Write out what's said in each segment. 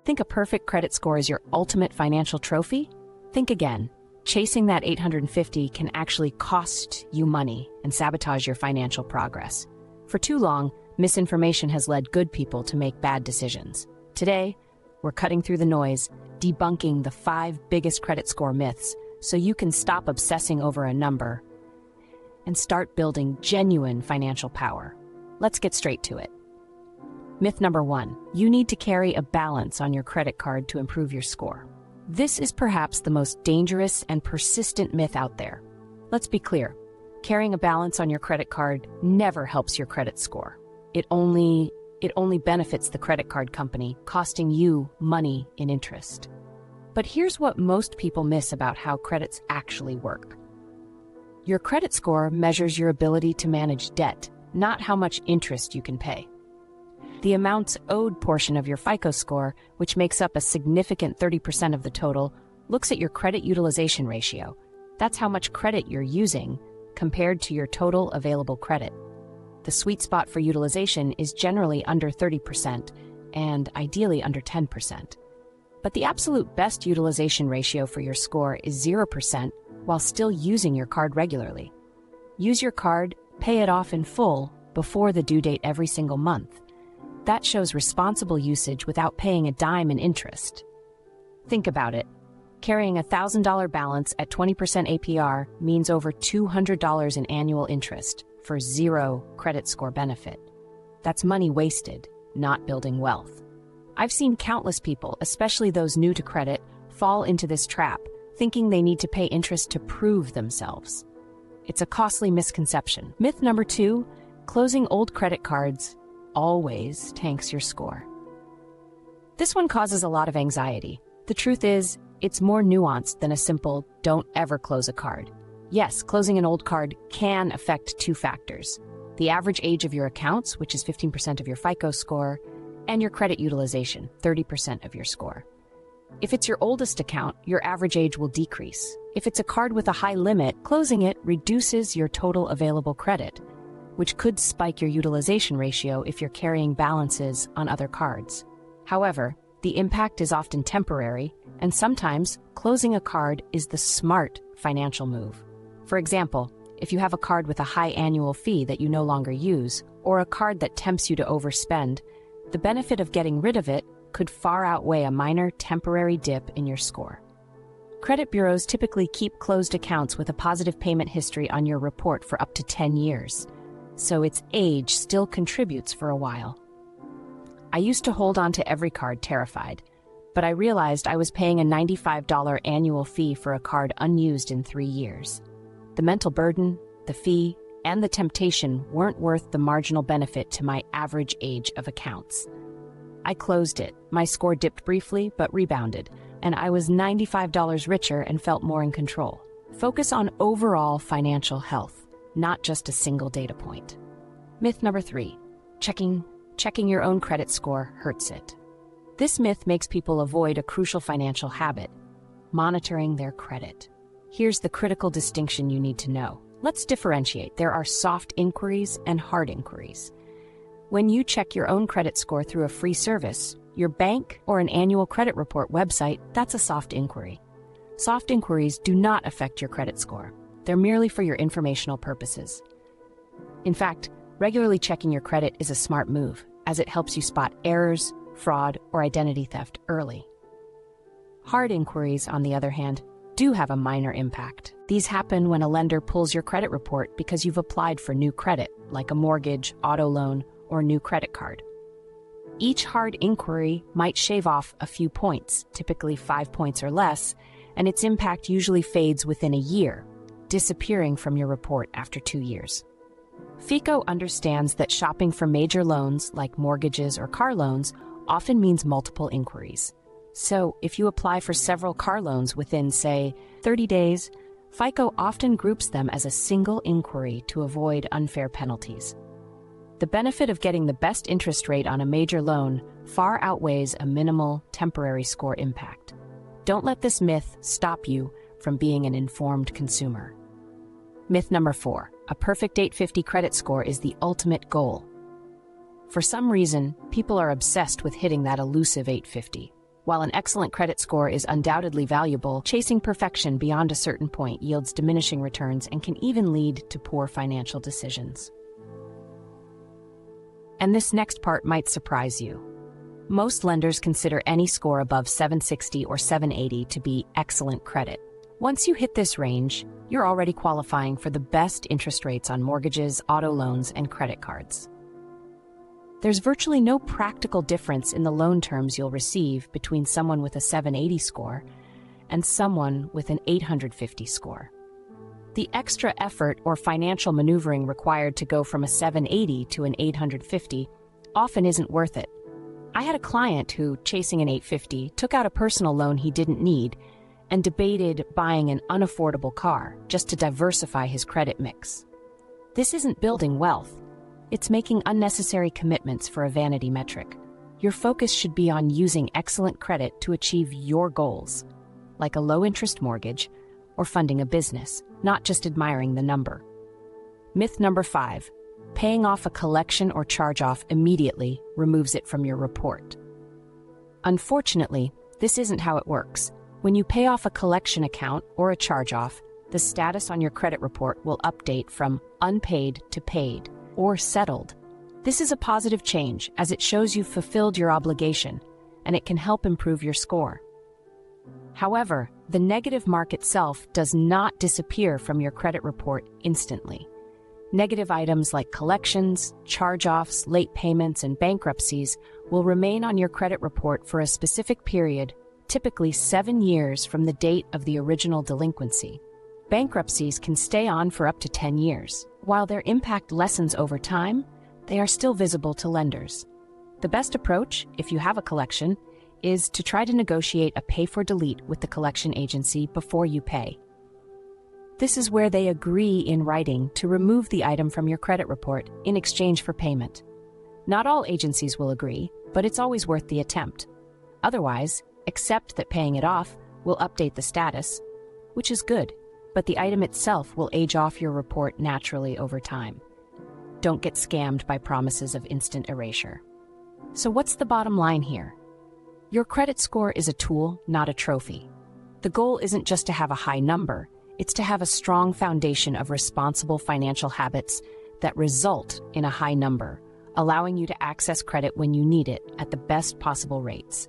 Think a perfect credit score is your ultimate financial trophy? Think again. Chasing that 850 can actually cost you money and sabotage your financial progress. For too long, misinformation has led good people to make bad decisions. Today, we're cutting through the noise, debunking the 5 biggest credit score myths so you can stop obsessing over a number and start building genuine financial power. Let's get straight to it. Myth number 1, you need to carry a balance on your credit card to improve your score. This is perhaps the most dangerous and persistent myth out there. Let's be clear, carrying a balance on your credit card never helps your credit score. It only benefits the credit card company, costing you money in interest. But here's what most people miss about how credits actually work. Your credit score measures your ability to manage debt, not how much interest you can pay. The amounts owed portion of your FICO score, which makes up a significant 30% of the total, looks at your credit utilization ratio. That's how much credit you're using compared to your total available credit. The sweet spot for utilization is generally under 30% and ideally under 10%. But the absolute best utilization ratio for your score is 0% while still using your card regularly. Use your card, pay it off in full before the due date every single month. That shows responsible usage without paying a dime in interest. Think about it. Carrying a $1,000 balance at 20% APR means over $200 in annual interest for 0 credit score benefit. That's money wasted, not building wealth. I've seen countless people, especially those new to credit, fall into this trap, thinking they need to pay interest to prove themselves. It's a costly misconception. Myth number 2, closing old credit cards always tanks your score. This one causes a lot of anxiety. The truth is, it's more nuanced than a simple don't ever close a card. Yes, closing an old card can affect 2 factors: the average age of your accounts, which is 15% of your FICO score, and your credit utilization, 30% of your score. If it's your oldest account, your average age will decrease. If it's a card with a high limit, closing it reduces your total available credit, which could spike your utilization ratio if you're carrying balances on other cards. However, the impact is often temporary, and sometimes closing a card is the smart financial move. For example, if you have a card with a high annual fee that you no longer use, or a card that tempts you to overspend, the benefit of getting rid of it could far outweigh a minor temporary dip in your score. Credit bureaus typically keep closed accounts with a positive payment history on your report for up to 10 years, so its age still contributes for a while. I used to hold on to every card terrified, but I realized I was paying a $95 annual fee for a card unused in 3 years. The mental burden, the fee, and the temptation weren't worth the marginal benefit to my average age of accounts. I closed it. My score dipped briefly, but rebounded, and I was $95 richer and felt more in control. Focus on overall financial health, not just a single data point. Myth number 3, checking your own credit score hurts it. This myth makes people avoid a crucial financial habit, monitoring their credit. Here's the critical distinction you need to know. Let's differentiate. There are soft inquiries and hard inquiries. When you check your own credit score through a free service, your bank or an annual credit report website, that's a soft inquiry. Soft inquiries do not affect your credit score. They're merely for your informational purposes. In fact, regularly checking your credit is a smart move, as it helps you spot errors, fraud, or identity theft early. Hard inquiries, on the other hand, do have a minor impact. These happen when a lender pulls your credit report because you've applied for new credit, like a mortgage, auto loan, or new credit card. Each hard inquiry might shave off a few points, typically 5 points or less, and its impact usually fades within a year, disappearing from your report after 2 years. FICO understands that shopping for major loans, like mortgages or car loans, often means multiple inquiries. So, if you apply for several car loans within, say, 30 days, FICO often groups them as a single inquiry to avoid unfair penalties. The benefit of getting the best interest rate on a major loan far outweighs a minimal, temporary score impact. Don't let this myth stop you from being an informed consumer. Myth number 4, a perfect 850 credit score is the ultimate goal. For some reason, people are obsessed with hitting that elusive 850. While an excellent credit score is undoubtedly valuable, chasing perfection beyond a certain point yields diminishing returns and can even lead to poor financial decisions. And this next part might surprise you. Most lenders consider any score above 760 or 780 to be excellent credit. Once you hit this range, you're already qualifying for the best interest rates on mortgages, auto loans, and credit cards. There's virtually no practical difference in the loan terms you'll receive between someone with a 780 score and someone with an 850 score. The extra effort or financial maneuvering required to go from a 780 to an 850 often isn't worth it. I had a client who, chasing an 850, took out a personal loan he didn't need and debated buying an unaffordable car just to diversify his credit mix. This isn't building wealth. It's making unnecessary commitments for a vanity metric. Your focus should be on using excellent credit to achieve your goals, like a low-interest mortgage or funding a business, not just admiring the number. Myth number 5, paying off a collection or charge-off immediately removes it from your report. Unfortunately, this isn't how it works. When you pay off a collection account or a charge-off, the status on your credit report will update from unpaid to paid or settled. This is a positive change as it shows you've fulfilled your obligation, and it can help improve your score. However, the negative mark itself does not disappear from your credit report instantly. Negative items like collections, charge-offs, late payments, and bankruptcies will remain on your credit report for a specific period, typically 7 years from the date of the original delinquency. Bankruptcies can stay on for up to 10 years. While their impact lessens over time, they are still visible to lenders. The best approach, if you have a collection, is to try to negotiate a pay-for-delete with the collection agency before you pay. This is where they agree in writing to remove the item from your credit report in exchange for payment. Not all agencies will agree, but it's always worth the attempt. Otherwise, accept that paying it off will update the status, which is good, but the item itself will age off your report naturally over time. Don't get scammed by promises of instant erasure. So what's the bottom line here? Your credit score is a tool, not a trophy. The goal isn't just to have a high number, it's to have a strong foundation of responsible financial habits that result in a high number, allowing you to access credit when you need it at the best possible rates.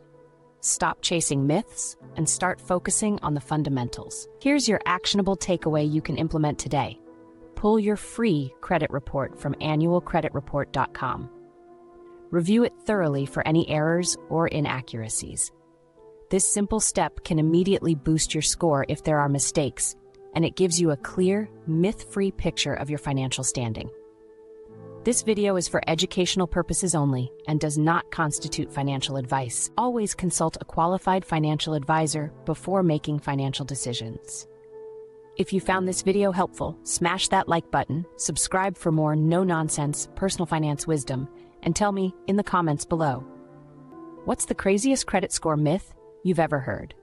Stop chasing myths and start focusing on the fundamentals. Here's your actionable takeaway you can implement today. Pull your free credit report from annualcreditreport.com. Review it thoroughly for any errors or inaccuracies. This simple step can immediately boost your score if there are mistakes, and it gives you a clear, myth-free picture of your financial standing. This video is for educational purposes only and does not constitute financial advice. Always consult a qualified financial advisor before making financial decisions. If you found this video helpful, smash that like button, subscribe for more no-nonsense personal finance wisdom, and tell me in the comments below, what's the craziest credit score myth you've ever heard?